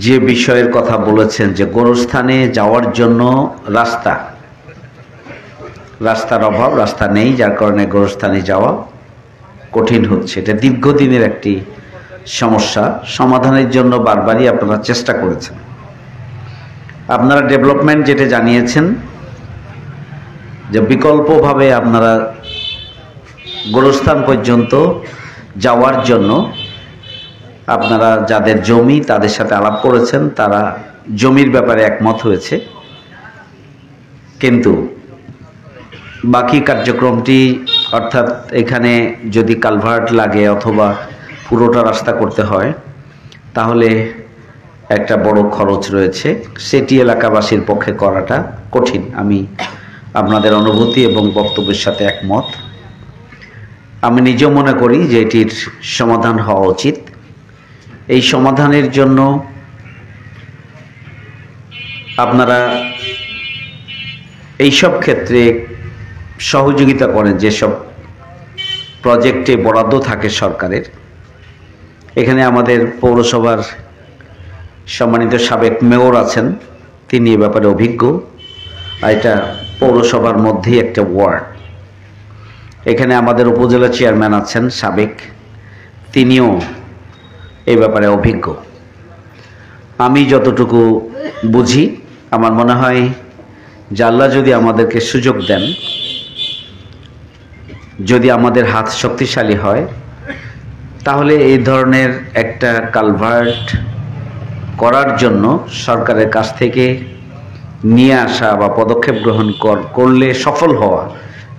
যে বিষয়ের কথা বলেছেন যে গোরস্থানে যাওয়ার জন্য রাস্তার অভাব, রাস্তা নেই, যার কারণে গোরস্থানে যাওয়া কঠিন হচ্ছে। এটা দীর্ঘদিনের একটি সমস্যা। সমাধানের জন্য বারবারই আপনারা চেষ্টা করেছেন। আপনারা ডেভেলপমেন্ট যেটা জানিয়েছেন যে বিকল্পভাবে আপনারা গোরস্থান পর্যন্ত যাওয়ার জন্য আপনারা যাদের জমি তাদের সাথে আলাপ করেছেন, তারা জমির ব্যাপারে একমত হয়েছে। কিন্তু বাকি কার্যক্রমটি, অর্থাৎ এখানে যদি কালভার্ট লাগে অথবা পুরোটা রাস্তা করতে হয় তাহলে একটা বড় খরচ রয়েছে, সেটি এলাকাবাসীর পক্ষে করাটা কঠিন। আমি আপনাদের অনুভূতি এবং বক্তব্যের সাথে একমত। আমি নিজেও মনে করি যে এটির সমাধান হওয়া উচিত। এই সমাধানের জন্য আপনারা এইসব ক্ষেত্রে সহযোগিতা করেন, যেসব প্রজেক্টে বরাদ্দ থাকে সরকারের। এখানে আমাদের পৌরসভার সম্মানিত সাবেক মেয়র আছেন, তিনি এ ব্যাপারে অভিজ্ঞ। আর এটা পৌরসভার মধ্যেই একটা ওয়ার্ড। এখানে আমাদের উপজেলা চেয়ারম্যান আছেন সাবেক, তিনিও এই ব্যাপারে অভিজ্ঞ। আমি যতটুকু বুঝি, আমার মনে হয় যে আল্লাহ যদি আমাদেরকে সুযোগ দেন, যদি আমাদের হাত শক্তিশালী হয়, তাহলে এই ধরনের একটা কালভার্ট করার জন্য সরকারের কাছ থেকে নিয়ে আসা বা পদক্ষেপ গ্রহণ করলে সফল হওয়া,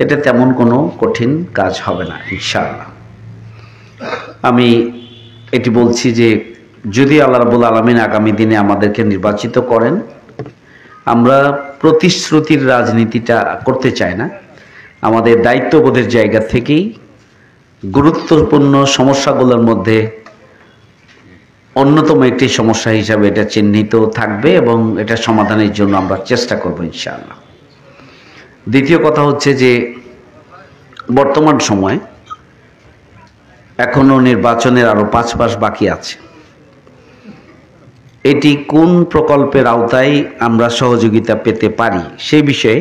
এটা তেমন কোনো কঠিন কাজ হবে না ইনশাআল্লাহ। আমি এটি বলছি যে যদি আল্লাহ রাব্বুল আলামিন আগামী দিনে আমাদেরকে নির্বাচিত করেন, আমরা প্রতিশ্রুতির রাজনীতিটা করতে চাই না। আমাদের দায়িত্ববোধের জায়গা থেকেই গুরুত্বপূর্ণ সমস্যাগুলোর মধ্যে অন্যতম একটি সমস্যা হিসাবে এটা চিহ্নিত থাকবে এবং এটা সমাধানের জন্য আমরা চেষ্টা করব ইনশাআল্লাহ। দ্বিতীয় কথা হচ্ছে যে বর্তমান সময়ে এখনো নির্বাচনের আরো 5 মাস বাকি আছে। এটি কোন প্রকল্পের আওতায় আমরা সহযোগিতা পেতে পারি সেই বিষয়ে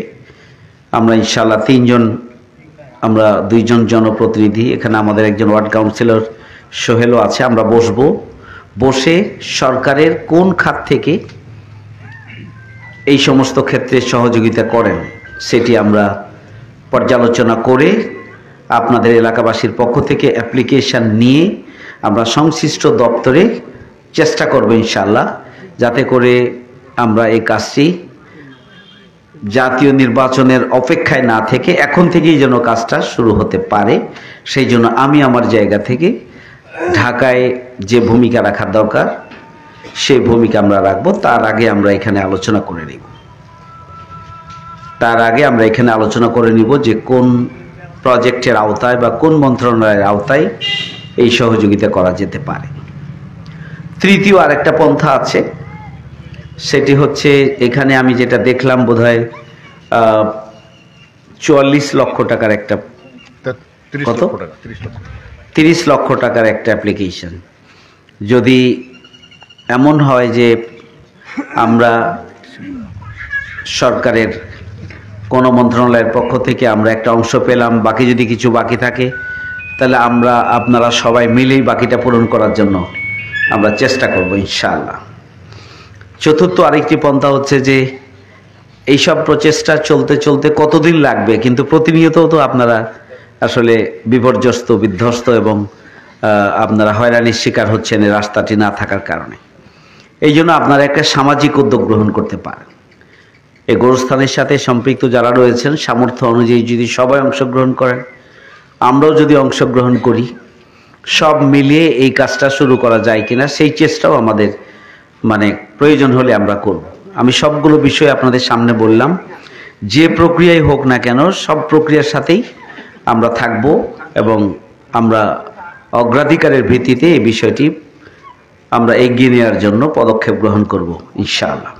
আমরা ইনশাআল্লাহ 3 জন, আমরা 2 জন জনপ্রতিনিধি, এখানে আমাদের একজন ওয়ার্ড কাউন্সিলর সোহেলও আছে, আমরা বসে সরকারের কোন খাত থেকে এই সমস্ত ক্ষেত্রে সহযোগিতা করেন সেটি আমরা পর্যালোচনা করে আপনাদের এলাকাবাসীর পক্ষ থেকে অ্যাপ্লিকেশন নিয়ে আমরা সংশ্লিষ্ট দপ্তরে চেষ্টা করব ইনশাআল্লাহ, যাতে করে আমরা এই কাজটি জাতীয় নির্বাচনের অপেক্ষায় না থেকে এখন থেকেই যেন কাজটা শুরু হতে পারে। সেই জন্য আমি আমার জায়গা থেকে ঢাকায় যে ভূমিকা রাখার দরকার সেই ভূমিকা আমরা রাখব। তার আগে আমরা এখানে আলোচনা করে নিব যে কোন প্রজেক্টের আওতায় বা কোন মন্ত্রণালয়ের আওতায় এই সহযোগিতা করা যেতে পারে। তৃতীয় আরেকটা পন্থা আছে, সেটি হচ্ছে এখানে আমি যেটা দেখলাম বোধহয় 44 লক্ষ টাকার একটা, কত 30 লক্ষ টাকার একটা অ্যাপ্লিকেশন। যদি এমন হয় যে আমরা সরকারের কোন মন্ত্রণালয়ের পক্ষ থেকে আমরা একটা অংশ পেলাম, বাকি যদি কিছু বাকি থাকে তাহলে আপনারা সবাই মিলেই বাকিটা পূরণ করার জন্য আমরা চেষ্টা করব ইনশাআল্লাহ। চতুর্থ আরেকটি পন্থা হচ্ছে যে এইসব প্রচেষ্টা চলতে চলতে কতদিন লাগবে, কিন্তু প্রতিনিয়ত তো আপনারা আসলে বিধ্বস্ত এবং আপনারা হয়রানির শিকার হচ্ছেন এই রাস্তাটি না থাকার কারণে। এই জন্য আপনারা একটা সামাজিক উদ্যোগ গ্রহণ করতে পারেন। এই গোরস্থানের সাথে সম্পৃক্ত যারা রয়েছেন সামর্থ্য অনুযায়ী যদি সবাই অংশগ্রহণ করেন, আমরাও যদি অংশগ্রহণ করি, সব মিলিয়ে এই কাজটা শুরু করা যায় কিনা সেই চেষ্টাও আমাদের প্রয়োজন হলে আমরা করব। আমি সবগুলো বিষয় আপনাদের সামনে বললাম। যে প্রক্রিয়াই হোক না কেন সব প্রক্রিয়ার সাথেই আমরা থাকব এবং আমরা অগ্রাধিকারের ভিত্তিতে এই বিষয়টি আমরা এগিয়ে নেওয়ার জন্য পদক্ষেপ গ্রহণ করব ইনশাআল্লাহ।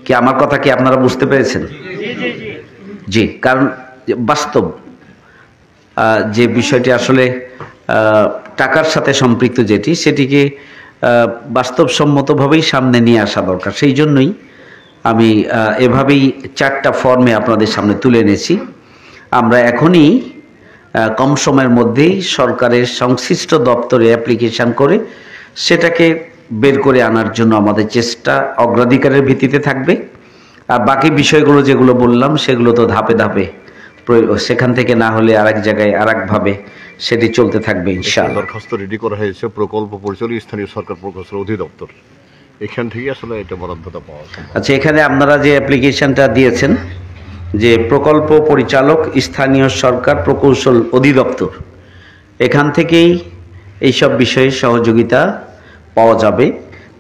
কি আমার কথা কি আপনারা বুঝতে পেরেছেন? জি, কারণ বাস্তব যে বিষয়টি আসলে টাকার সাথে সম্পৃক্ত যেটি, সেটিকে বাস্তবসম্মতভাবেই সামনে নিয়ে আসা দরকার। সেই জন্যই আমি এভাবেই 4টা ফর্মে আপনাদের সামনে তুলে এনেছি। আমরা এখনই কম সময়ের মধ্যেই সরকারের সংশ্লিষ্ট দপ্তরে অ্যাপ্লিকেশন করে সেটাকে বের করে আনার জন্য আমাদের চেষ্টা অগ্রাধিকারের ভিত্তিতে থাকবে। আর বাকি বিষয়গুলো যেগুলো বললাম সেগুলো তো ধাপে ধাপে সেখান থেকে না হলে আরেক জায়গায় আরেকভাবে সেটি চলতে থাকবে ইনশাআল্লাহ। দরখাস্ত রেডি করা হয়েছে প্রকল্প পরিচালক স্থানীয় সরকার প্রকৌশল অধিদপ্তর, এখান থেকে আসলে এটা বরাদ্দটা পাওয়া যায়। আচ্ছা, এখানে আপনারা যে অ্যাপ্লিকেশনটা দিয়েছেন যে প্রকল্প পরিচালক স্থানীয় সরকার প্রকৌশল অধিদপ্তর, এখান থেকেই এইসব বিষয়ে সহযোগিতা পাওয়া যাবে।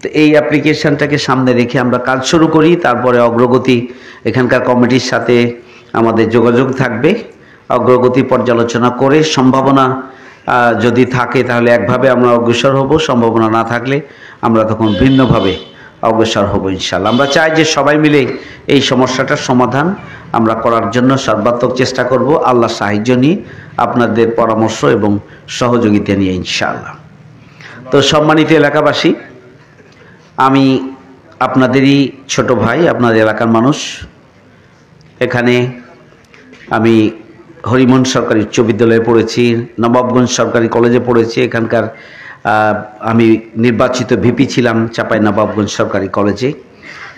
তো এই অ্যাপ্লিকেশনটাকে সামনে রেখে আমরা কাজ শুরু করি, তারপরে অগ্রগতি এখানকার কমিটির সাথে আমাদের যোগাযোগ থাকবে। অগ্রগতি পর্যালোচনা করে সম্ভাবনা যদি থাকে তাহলে একভাবে আমরা অগ্রসর হব, সম্ভাবনা না থাকলে আমরা তখন ভিন্নভাবে অগ্রসর হব ইনশাআল্লাহ। আমরা চাই যে সবাই মিলে এই সমস্যাটার সমাধান আমরা করার জন্য সর্বাত্মক চেষ্টা করব, আল্লাহর সাহায্য নিয়ে, আপনাদের পরামর্শ এবং সহযোগিতা নিয়ে ইনশাআল্লাহ। তো সম্মানিত এলাকাবাসী, আমি আপনাদেরই ছোট ভাই, আপনাদের এলাকার মানুষ। এখানে আমি হরিমোহন সরকারি উচ্চ বিদ্যালয়ে পড়েছি, নবাবগঞ্জ সরকারি কলেজে পড়েছি। এখানকার আমি নির্বাচিত ভিপি ছিলাম চাঁপাইনবাবগঞ্জ সরকারি কলেজে।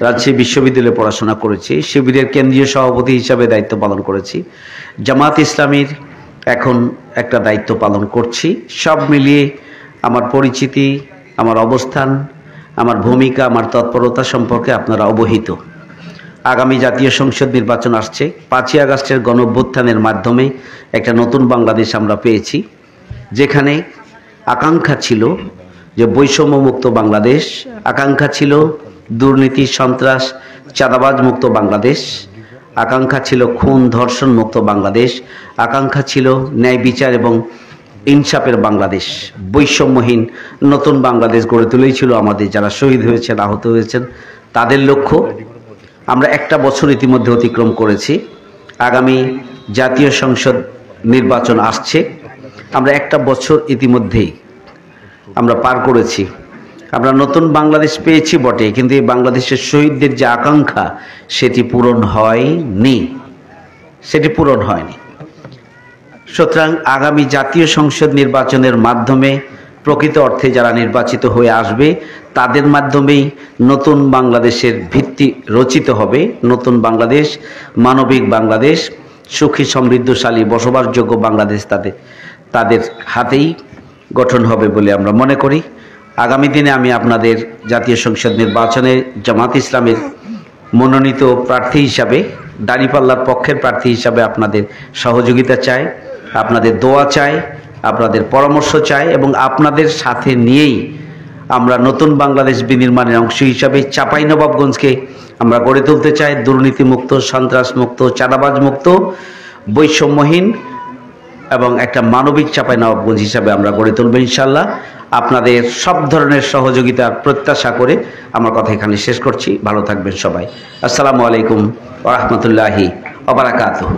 রাজশাহী বিশ্ববিদ্যালয়ে পড়াশোনা করেছি, শিবিরের কেন্দ্রীয় সভাপতি হিসাবে দায়িত্ব পালন করেছি, জামাত ইসলামীর এখন একটা দায়িত্ব পালন করছি। সব মিলিয়ে আমার পরিচিতি, আমার অবস্থান, আমার ভূমিকা, আমার তৎপরতা সম্পর্কে আপনারা অবহিত। আগামী জাতীয় সংসদ নির্বাচন আসছে। 5ই আগস্টের গণঅভ্যুত্থানের মাধ্যমে একটা নতুন বাংলাদেশ আমরা পেয়েছি, যেখানে আকাঙ্ক্ষা ছিল যে বৈষম্য মুক্ত বাংলাদেশ, আকাঙ্ক্ষা ছিল দুর্নীতি সন্ত্রাস চাঁদাবাজ মুক্ত বাংলাদেশ, আকাঙ্ক্ষা ছিল খুন ধর্ষণ মুক্ত বাংলাদেশ, আকাঙ্ক্ষা ছিল ন্যায় বিচার এবং ইনসাফের বাংলাদেশ, বৈষম্যহীন নতুন বাংলাদেশ গড়ে তুলেই ছিল আমাদের যারা শহীদ হয়েছেন, আহত হয়েছেন তাদের লক্ষ্য। আমরা একটা বছর ইতিমধ্যে অতিক্রম করেছি, আগামী জাতীয় সংসদ নির্বাচন আসছে। আমরা একটা বছর ইতিমধ্যেই আমরা পার করেছি। আমরা নতুন বাংলাদেশ পেয়েছি বটে, কিন্তু এই বাংলাদেশের শহীদদের যে আকাঙ্ক্ষা সেটি পূরণ হয়নি, সুতরাং আগামী জাতীয় সংসদ নির্বাচনের মাধ্যমে প্রকৃত অর্থে যারা নির্বাচিত হয়ে আসবে তাদের মাধ্যমেই নতুন বাংলাদেশের ভিত্তি রচিত হবে। নতুন বাংলাদেশ, মানবিক বাংলাদেশ, সুখী সমৃদ্ধশালী বসবাসযোগ্য বাংলাদেশ তাদের হাতেই গঠন হবে বলে আমরা মনে করি। আগামী দিনে আমি আপনাদের জাতীয় সংসদ নির্বাচনে জামাত ইসলামের মনোনীত প্রার্থী হিসাবে, দাঁড়িপাল্লার পক্ষের প্রার্থী হিসাবে আপনাদের সহযোগিতা চাই, আপনাদের দোয়া চাই, আপনাদের পরামর্শ চাই এবং আপনাদের সাথে নিয়েই আমরা নতুন বাংলাদেশ বিনির্মাণের অংশ হিসাবে চাঁপাইনবাবগঞ্জকে আমরা গড়ে তুলতে চাই। দুর্নীতিমুক্ত, সন্ত্রাসমুক্ত, চাঁদাবাজ মুক্ত, বৈষম্যহীন এবং একটা মানবিক চাঁপাইনবাবগঞ্জ হিসাবে আমরা গড়ে তুলব ইনশাআল্লাহ। আপনাদের সব ধরনের সহযোগিতার প্রত্যাশা করে আমার কথা এখানে শেষ করছি। ভালো থাকবেন সবাই। আসসালামু আলাইকুম ওয়া রাহমাতুল্লাহি ওয়া বারাকাতুহু।